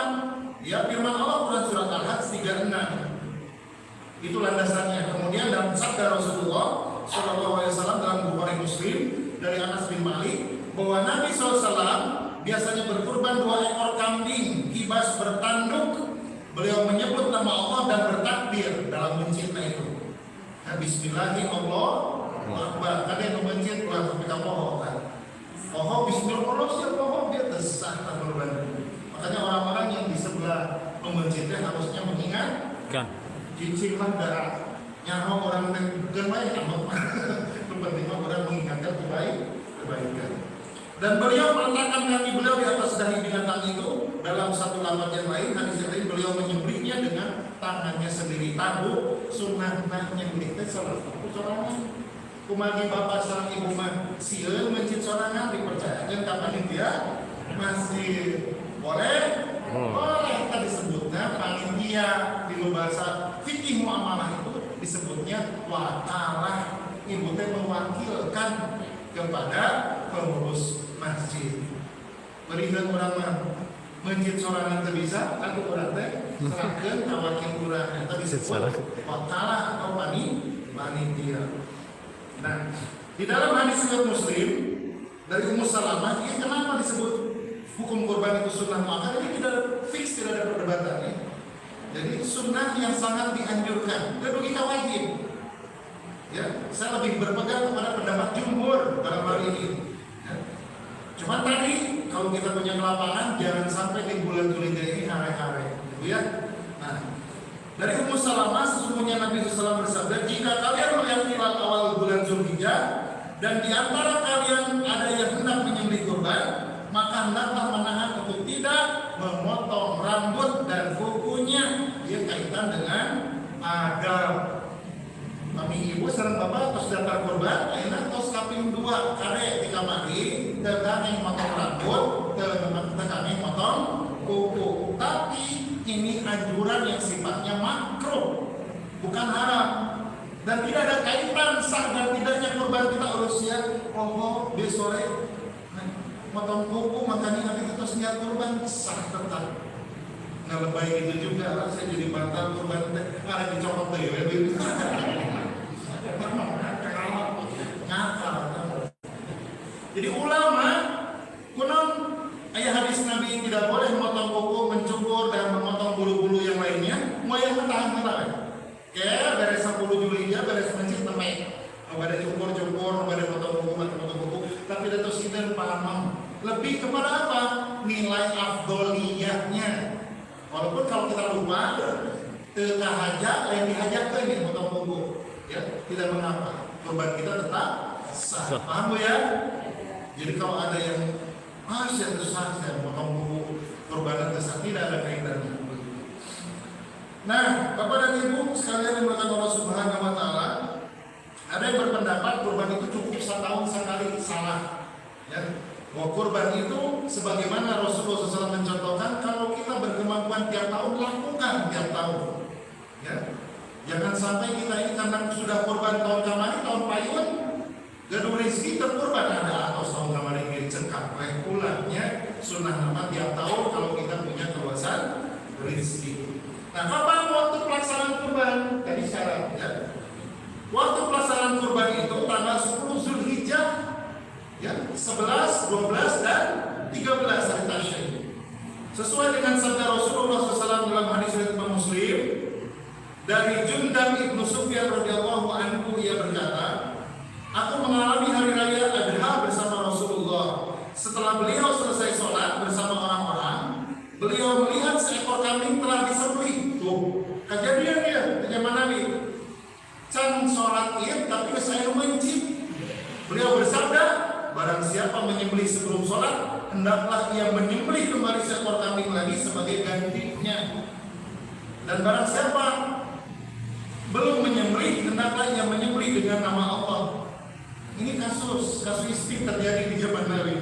Speaker 1: Ya firman Allah Quran surat Al-Hajj 36. Itu landasannya. Kemudian dalam sabda Rasulullah Shallallahu Alaihi Wasallam dalam Bukhari Muslim dari Anas bin Malik bahwa Nabi SAW biasanya berkurban 2 ekor kambing kibas bertanduk. Beliau menyebut nama Allah dan bertakbir dalam mencintah itu. Bismillahirrahmanirrahim Allah Akbar. Ada yang mencit lah sampai pohon kan. Pohon Bismillah siapa pohon dia tersah kurban. Makanya orang-orang yang di sebelah mencitnya harusnya mengingatkan. Cicinglah darah. Nyaho orang yang gemai kamu. Penting orang mengingatkan kebaikan. Dan beliau meletakkan kaki beliau di atas dahi binatang itu. Dalam satu lafaz yang lain, hadis yang lain, beliau menyembelihnya dengan tangannya sendiri. Tahu sunnah nyembelih teh salah satu sorangan. Kumagi bapak sareng ibu mah sieun mencit sorangan dipercayakeun ka panitia masih boleh. Boleh, kita disebutnya panitia di bahasa fikih muamalah itu disebutnya wakalah. Ibu teh mewakilkan kepada pengurus masjid. Berikan orang mah mencit sorangan teu bisa, aku urang teh serahkeun ka wakil urang eta disebut wakalah atau panitia. Nah, di dalam hadis riwayat Muslim dari Ummu Salamah, ini kenapa disebut hukum kurban itu sunnah muakkad? Ini tidak fix, tidak ada perdebatan ya. Jadi sunnah yang sangat dianjurkan, dan kita wajib. Ya, saya lebih berpegang kepada pendapat jumhur dalam hal ini. Ya. Cuma tadi kalau kita punya kelapangan, jangan sampai di bulan Dzulhijjah ini hare-hare, gitu ya. Nah, dari Ummu Salamah, sesungguhnya Nabi SAW bersabda, jika kalian melihat hilal awal bulan Dzulhijjah dan di antara kalian ada yang hendak menyembelih kurban, maka hendaklah menahan untuk tidak memotong rambut dan kukunya. Dia kaitan dengan adab. Kami ibu sareng bapak tos daftar kurban, ayeuna tos kaping 2 kare di kamari, teu kami motong rambut, teu kami motong kuku. Tapi ini anjuran yang sifatnya makruh, bukan haram, dan tidak ada kaitan sah dan tidaknya kurban kita urusia pokok di sore motong kuku makanya nanti kita niat kurban sah tetap. Nggak lebay itu juga lah, saya jadi bantal kurban karena dicopot deh ngakal. Jadi ulama kuno ayat hadis Nabi tidak boleh memotong kuku, mencukur dan memotong bulu-bulu yang lainnya. Mau yang bertahan-tahan. Kayak beres 10 Dzulhijjah beres mencit temek. Mau ada cukur-cukur, mau ada potong kuku. Tapi itu sinten paham. Lebih kepada apa? Nilai afdoliyahnya. Walaupun kalau kita lupa, terhajat, lain dihajatkan ini potong kuku. Ya, tidak mengapa. Kurban kita tetap sah. Paham ya? Jadi kalau ada yang saya sah, saya potong kuku kurban itu sah, tidak ada kaitannya. Nah, Bapak dan Ibu sekalian yang berkat Allah Subhanahu wa Ta'ala, ada yang berpendapat kurban itu cukup setahun sekali. Salah. Ya. Bahwa kurban itu sebagaimana Rasulullah SAW mencontohkan, kalau kita berkemampuan tiap tahun, lakukan tiap tahun. Ya. Jangan sampai kita ini karena sudah kurban tahun kemarin, tahun payun, gaduh rezeki terkurban ada atau tahun kemarin ini cekak pulangnya sunnah nama tiap tahun kalau kita punya keluasan rezeki. Nah, kapan waktu pelaksanaan kurban? Tadi syarat ya. Waktu pelaksanaan kurban itu tanggal 10 Dzulhijjah, ya, 11, 12 dan 13 hari tasyrik. Sesuai dengan sabda Rasulullah SAW dalam hadis riwayat Muslim dari Jundab ibnu Sufyan radhiyallahu anhu, ia berkata, aku mengalami hari raya Adha bersama Rasulullah. Setelah beliau selesai sholat bersama orang-orang, beliau melihat seekor kambing telah disembelih. Tuh, kejadian dia zaman Nabi. Can sholat id tapi saya mencit. Beliau bersabda, barang siapa menyembelih sebelum sholat, hendaklah ia menyembelih kembali seekor kambing lagi sebagai gantinya. Dan barang siapa belum menyembelih, hendaklah ia menyembelih dengan nama Allah. Ini kasus terjadi di zaman Nabi.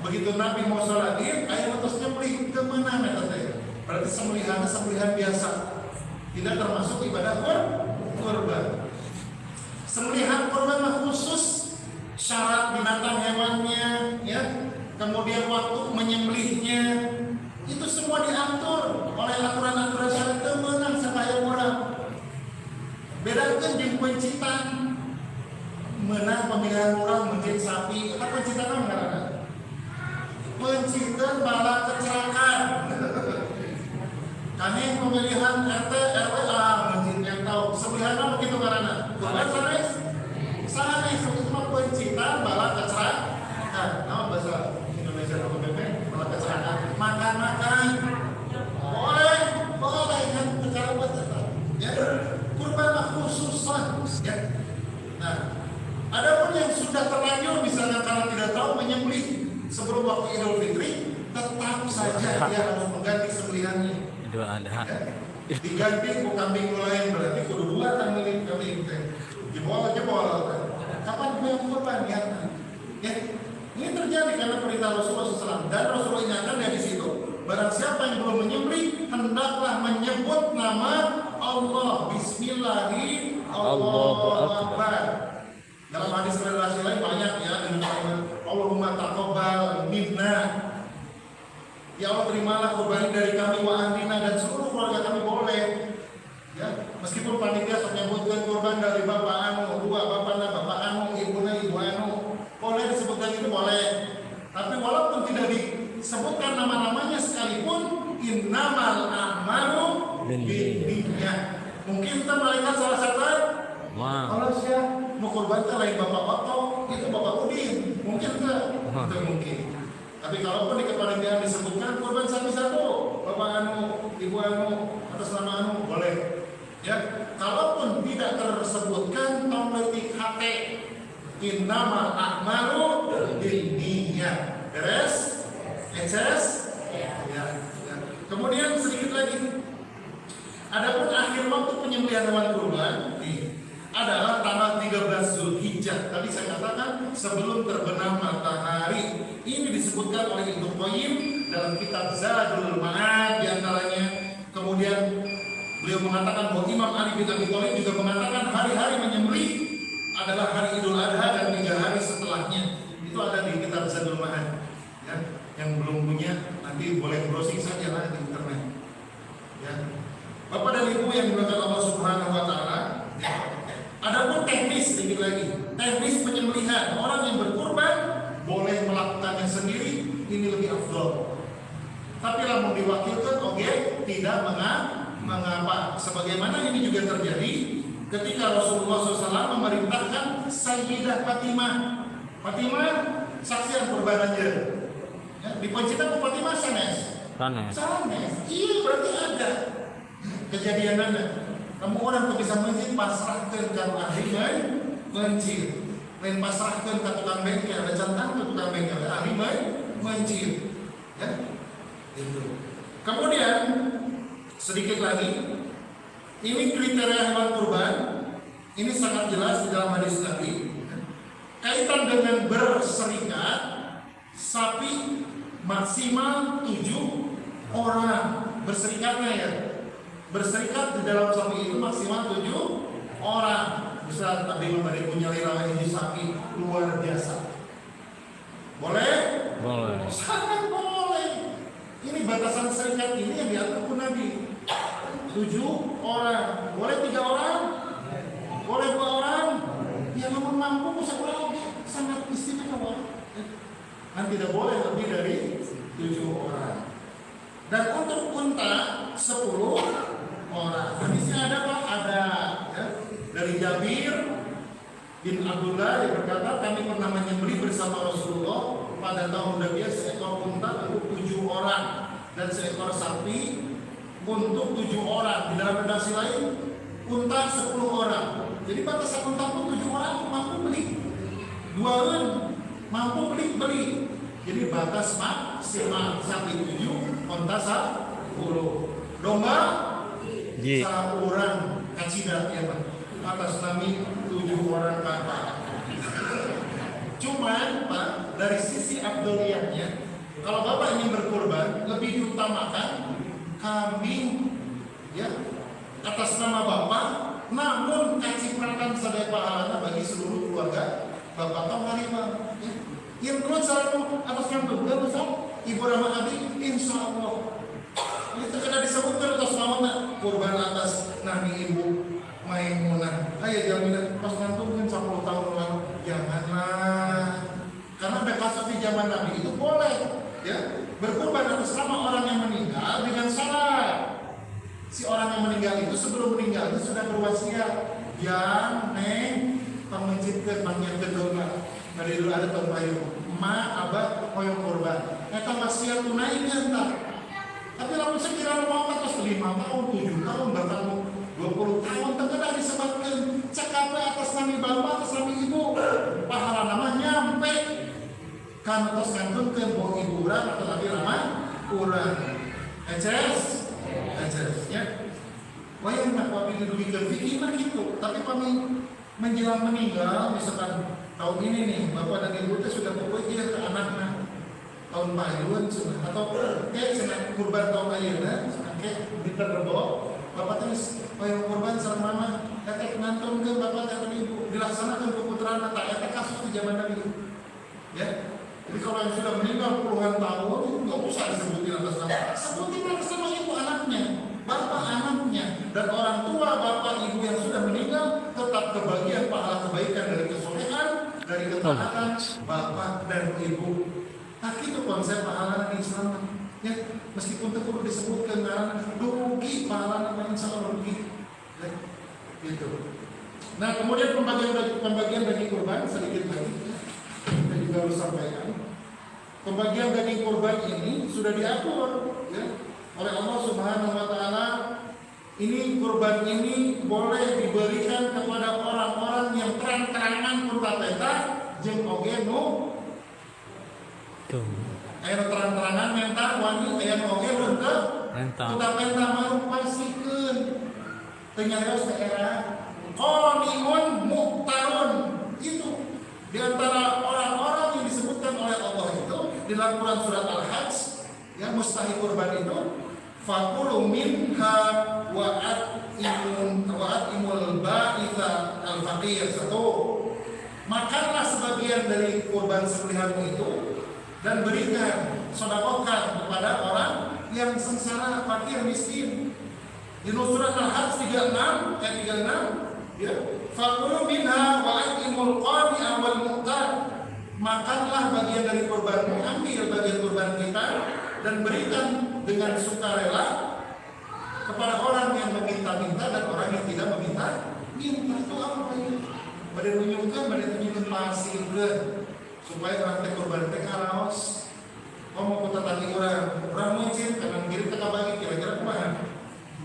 Speaker 1: Begitu Nabi mau sholat id, ayat terus nyembelih ke mana metode? Berarti sembelihan biasa, tidak termasuk ibadah kurban. Sembelihan kurban khusus syarat binatang hewannya, ya, kemudian waktu menyembelihnya, itu semua diatur oleh aturan-aturan syariat temenan supaya orang. Bedakan jeung pencitan, menang pemilihan orang mencit sapi, kita pencitan apa enggak? Pencitan malah kecelakaan. Kami pemilihan RT RW mencit yang tahu sembelihan apa begitu karena bukan sanes itu cuma pencitan malah kecelakaan. Nama bahasa Indonesia atau PP malah kecelakaan. Makan boleh kan secara betul ya. Kurban khusus ya. Nah, adapun yang sudah terlanjur misalnya karena tidak tahu menyembelih, tetap saja dia harus mengganti sembelihannya.
Speaker 2: Itu ada.
Speaker 1: Ya. Diganti ku kambing lain berarti kudu dua kambing teh. Jebol. Kapan gue yang kurban ya? Ya. Ini terjadi karena perintah Rasulullah SAW dan Rasulullah ingatkan dari situ. Barang siapa yang belum menyembelih hendaklah menyebut nama Allah. Bismillahirrahmanirrahim. Allahu Akbar. Dalam hadis relasi lain banyak ya dengan kalimat Allahumma taqabbal minna. Ya Allah terimalah kurban dari kami wa ahlina dan seluruh keluarga kami boleh. Ya, meskipun panitia sok nyebutkan kurban dari bapak anu, dua bapakna bapak anu, ibuna ibu anu, boleh disebutkan itu boleh. Tapi walaupun tidak disebutkan nama-namanya sekalipun, innamal a'malu binniyat. Mungkin kita malaikat salah satu. Kalau siapa mau kurban lain bapak Otto, itu bapak Udin, mungkin enggak? Itu mungkin. Tapi kalaupun di kepanitiaan disebutkan kurban satu-satu, bapak anu, ibu anu, atas nama anu, boleh. Ya, kalaupun tidak tersebutkan tomletik hati, innamal a'malu binniyat. Beres? Ekses? Ya. Kemudian sedikit lagi. Adapun akhir waktu penyembelihan hewan kurban adalah tanggal 13 Zulhijjah. Tadi saya katakan sebelum terbenam matahari. Ini disebutkan oleh Ibnu Qayyim dalam kitab Zadul Ma'ad di antaranya. Kemudian beliau mengatakan bahwa Imam Ali bin Abi Thalib juga mengatakan hari-hari menyembelih adalah hari Idul Adha dan 3 hari setelahnya. Itu ada di kitab Zadul Ma'ad. Ya, yang belum punya nanti boleh browsing saja lah di internet. Ya. Bapak dan Ibu yang dimuliakan Allah Subhanahu wa taala, ya. Adapun teknis sedikit lagi, teknis penyembelihan orang yang berkurban boleh melakukannya sendiri, ini lebih afdol. Tapi lamun diwakilkan, oke, tidak mengapa. Sebagaimana ini juga terjadi ketika Rasulullah SAW memerintahkan Sayyidah Fatimah. Fatimah saksian kurban aja. Ya, di Pancita ke Fatimah sanes. Iya berarti ada kejadian anda. Kamu orang tuh bisa mencit pasrahkan kalau ahli mencit. Lain pasrahkan ke tukang bengkel, ada centang ke tukang bengkel, ahli mencit. Ya, itu. Kemudian sedikit lagi, ini kriteria hewan kurban. Ini sangat jelas di dalam hadis Nabi. Kaitan dengan berserikat, sapi maksimal 7 orang berserikatnya ya. Berserikat di dalam sapi itu maksimal 7 orang. Bisa tapi memberi punya lirah ini sapi luar biasa. Boleh?
Speaker 2: Boleh.
Speaker 1: Sangat boleh. Ini batasan serikat ini yang diatur pun Nabi. 7 orang. Boleh 3 orang? Boleh 2 orang? Ya namun mampu bisa kurang sangat istimewa. Dan tidak boleh lebih dari 7 orang. Dan untuk unta 10 orang. Hadisnya ada Pak? Ada ya. Dari Jabir bin Abdullah yang berkata kami pernah menyembelih bersama Rasulullah pada tahun Nabiya seekor unta untuk 7 orang dan seekor sapi untuk 7 orang. Di dalam redaksi lain unta 10 orang. Jadi batasan unta pun 7 orang mampu beli. 2 orang mampu beli. Jadi batas maksimal sapi 7, unta 10. Domba 1 orang kacida ya Pak. Atas nami 7 orang kakak. Cuman Pak, dari sisi abdoliyahnya, kalau Bapak ingin berkurban, lebih diutamakan kambing ya atas nama Bapak, namun kacipratan sadaya pahalana bagi seluruh keluarga Bapak kaum harimau. Ya. Yang kedua selalu atas nama Bapak, Ibu Rama Abi, insya Allah. Itu kena disebutkan atas nama kurban atas nami Ibu Maimunah. Ayo jaminan pas ngantungin 10 tahun lalu. Janganlah. Karena ada kasus di zaman Nabi itu boleh ya berkurban atas nama orang yang meninggal dengan syarat. Si orang yang meninggal itu sebelum meninggal itu sudah berwasiat, yang pemencitkeun mangnyatkeun doa. Dari dulu ada pembayu, ma abah hoyong kurban. Eta wasiat tunai entah. Tapi lalu sekiranya mau atas 5 tahun, 7 tahun, bahkan 20 tahun terkena disebabkan cekapnya atas nami bapak, atas nami ibu, pahala nama nyampe kan atas kantun ke bawa ibu berapa atau lagi nama urang. Eces, ya. Wayang nak kami didugikan fikir mah gitu. Tapi kami menjelang meninggal, misalkan tahun ini nih, bapak dan ibu itu sudah bekerja ke anaknya tahun bayun atau kayak senang kurban tahun ayeuna, kayak diterbo, bapak tulis wayang kurban sareng mama, kakek ngantung ke bapak dan ibu dilaksanakan ke putrana, tak ada kasus di zaman Nabi. Ya, jadi kalau yang sudah meninggal puluhan tahun, nggak usah disebutin atas nama, sebutin atas nama ibu anaknya, bapak anaknya, dan orang tua bapak ibu yang sudah meninggal tetap kebagian pahala kebaikan dari kesolehan, dari ketaatan bapak dan ibu. Nah itu konsep pahala di Islam. Ya, meskipun itu perlu disebutkan karena rugi pahala namanya insya Allah rugi. Ya, gitu. Nah kemudian pembagian daging kurban sedikit lagi. Kita juga harus sampaikan. Pembagian daging kurban ini sudah diatur ya, oleh Allah Subhanahu Wa Taala. Ini kurban ini boleh diberikan kepada orang-orang yang terang-terangan berpateta jeung oge nu aya terang-terangan mental wani aya nu oge beunteut tetapi tamaru pasikeun teu nyarios daerah qaniun muqtarun. Itu di antara orang-orang yang disebutkan oleh Allah itu di dalam Quran surat Al-Hajj yang mustahil kurban itu fakulu minha wa'atimul ba'itha al-faqir. Satu, makanlah sebagian dari kurban sembelihanmu itu dan berikan, sedekahkan kepada orang yang sengsara, fakir, miskin. Di surat Al-Hajj 36 ayat 36 ya, fakulu minha wa'atimul qani'a wal mu'tar. Makanlah bagian dari kurbanmu, ambil bagian kurban kita dan berikan dengan sukarela kepada orang yang meminta-minta dan orang yang tidak meminta. Itu apa ini? Pada menyungkan, pada menyungkan pasirkan supaya orang teh kurban teh karaos. Mau kita tadi orang mungkin kanan kiri teka bagi kira-kira kemana?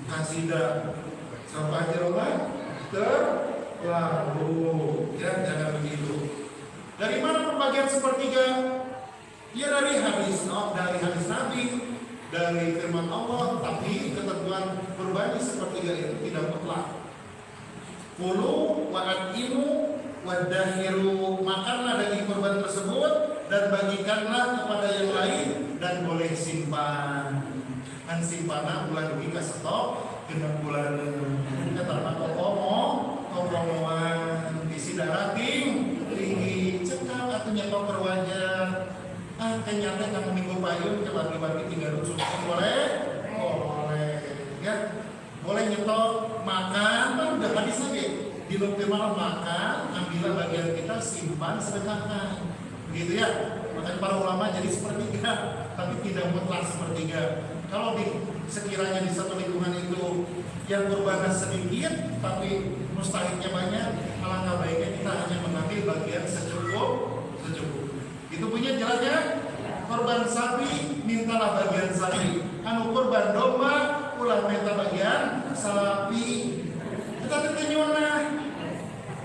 Speaker 1: Kasidah sampai aja rumah terlalu ya, jangan begitu. Dari mana pembagian sepertiga? Ya dari hadis Nabi, dari firman Allah, tapi ketentuan berbagi sepertiga itu tidak mutlak. Kulu wa'adimu wadahiru, makanlah daging kurban tersebut dan bagikanlah kepada yang lain dan boleh simpan. Kan simpanna bulan dugi ka stok genep bulan kita tarma komoan isi darating tinggi cekal atau nyetok perwajar. Kenyata kamu minggu payung ke bagi-bagi 3 susu boleh? Boleh ya, boleh nyetok makan, kan udah hadis lagi di lumpir malam makan, ambillah bagian kita, simpan, sedekahkan begitu ya. Makanya para ulama jadi sepertiga, tapi tidak mutlak sepertiga. Kalau sekiranya di satu lingkungan itu yang kurbannya sedikit tapi mustahilnya banyak, alangkah baiknya kita hanya mengambil bagian secukup. Itu punya jelasnya. Korban sapi, mintalah bagian sapi. Anu korban domba, ulah minta bagian sapi. Tetapi kenyona,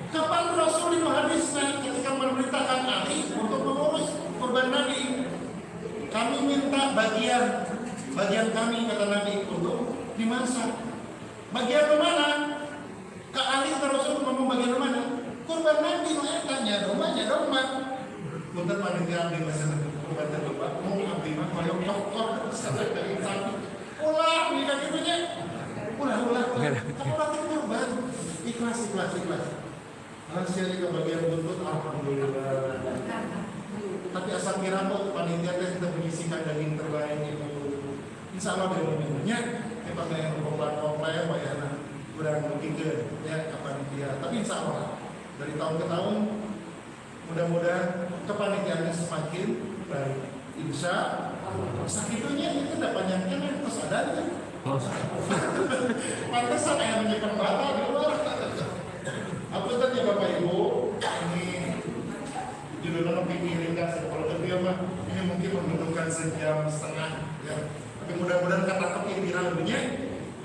Speaker 1: kapan Rasul itu hadisnya ketika memerintahkan Ali untuk mengurus korban Nabi? Kami minta bagian kami kata Nabi untuk dimasak. Bagian mana? Ke Ali Rasul ngomong bagian mana? Korban Nabi, tanya domba. Untuk panitia di masyarakat kurban terlibat, mau abdi mah koyok dokter sampai dari sapi. Ulah di kaki punya. Ulah. Kamu lagi kurban. Ikhlas. Hasil itu bagian buntut, alhamdulillah. Tapi asal kira kok panitia kita menyisikan daging terbaik itu. Insya Allah dia meminumnya. Pakai yang komplain bayar. Kurang begitu ya panitia. Tapi insya Allah dari tahun ke tahun mudah-mudahan kepanitiaannya semakin baik. Insya Allah. Sakitunya itu tidak panjangnya terus ada kan? Pantesan yang menyimpan bata di luar. Apa tadi Bapak Ibu? Ini judulnya pikirin kan kalau tadi mah ini mungkin membutuhkan 1,5 jam ya. Tapi mudah-mudahan kata viral dunia.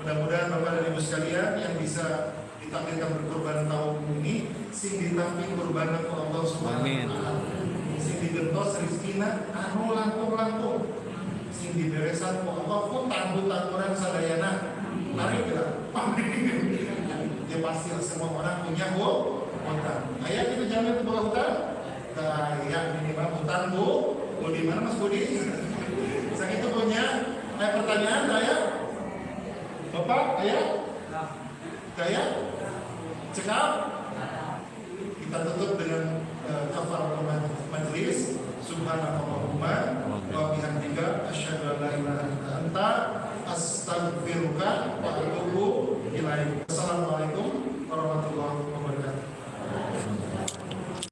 Speaker 1: Mudah-mudahan Bapak dan Ibu sekalian yang bisa ditampilkan berkorban tahun ini sing ditampil kurban ke Allah Subhanahu wa taala. Sing digentos rezekina anu langkung. sing di beresan kok apapun tangguh-tangguran sadayana. Mari kita. Ya pasti semua orang punya hutang. Ayah kita jamin itu bukan hutang. Kayak minimal hutang Bu di mana Mas Budi? Saya itu punya pertanyaan saya. Bapak, ayah? Kayak? Cekap? Kita tutup dengan kafaratul majlis. Subhanallahumma wa bihamdika asyhadu an la ilaha illa anta astaghfiruka wa atubu ilaik. Assalamualaikum warahmatullahi wabarakatuh.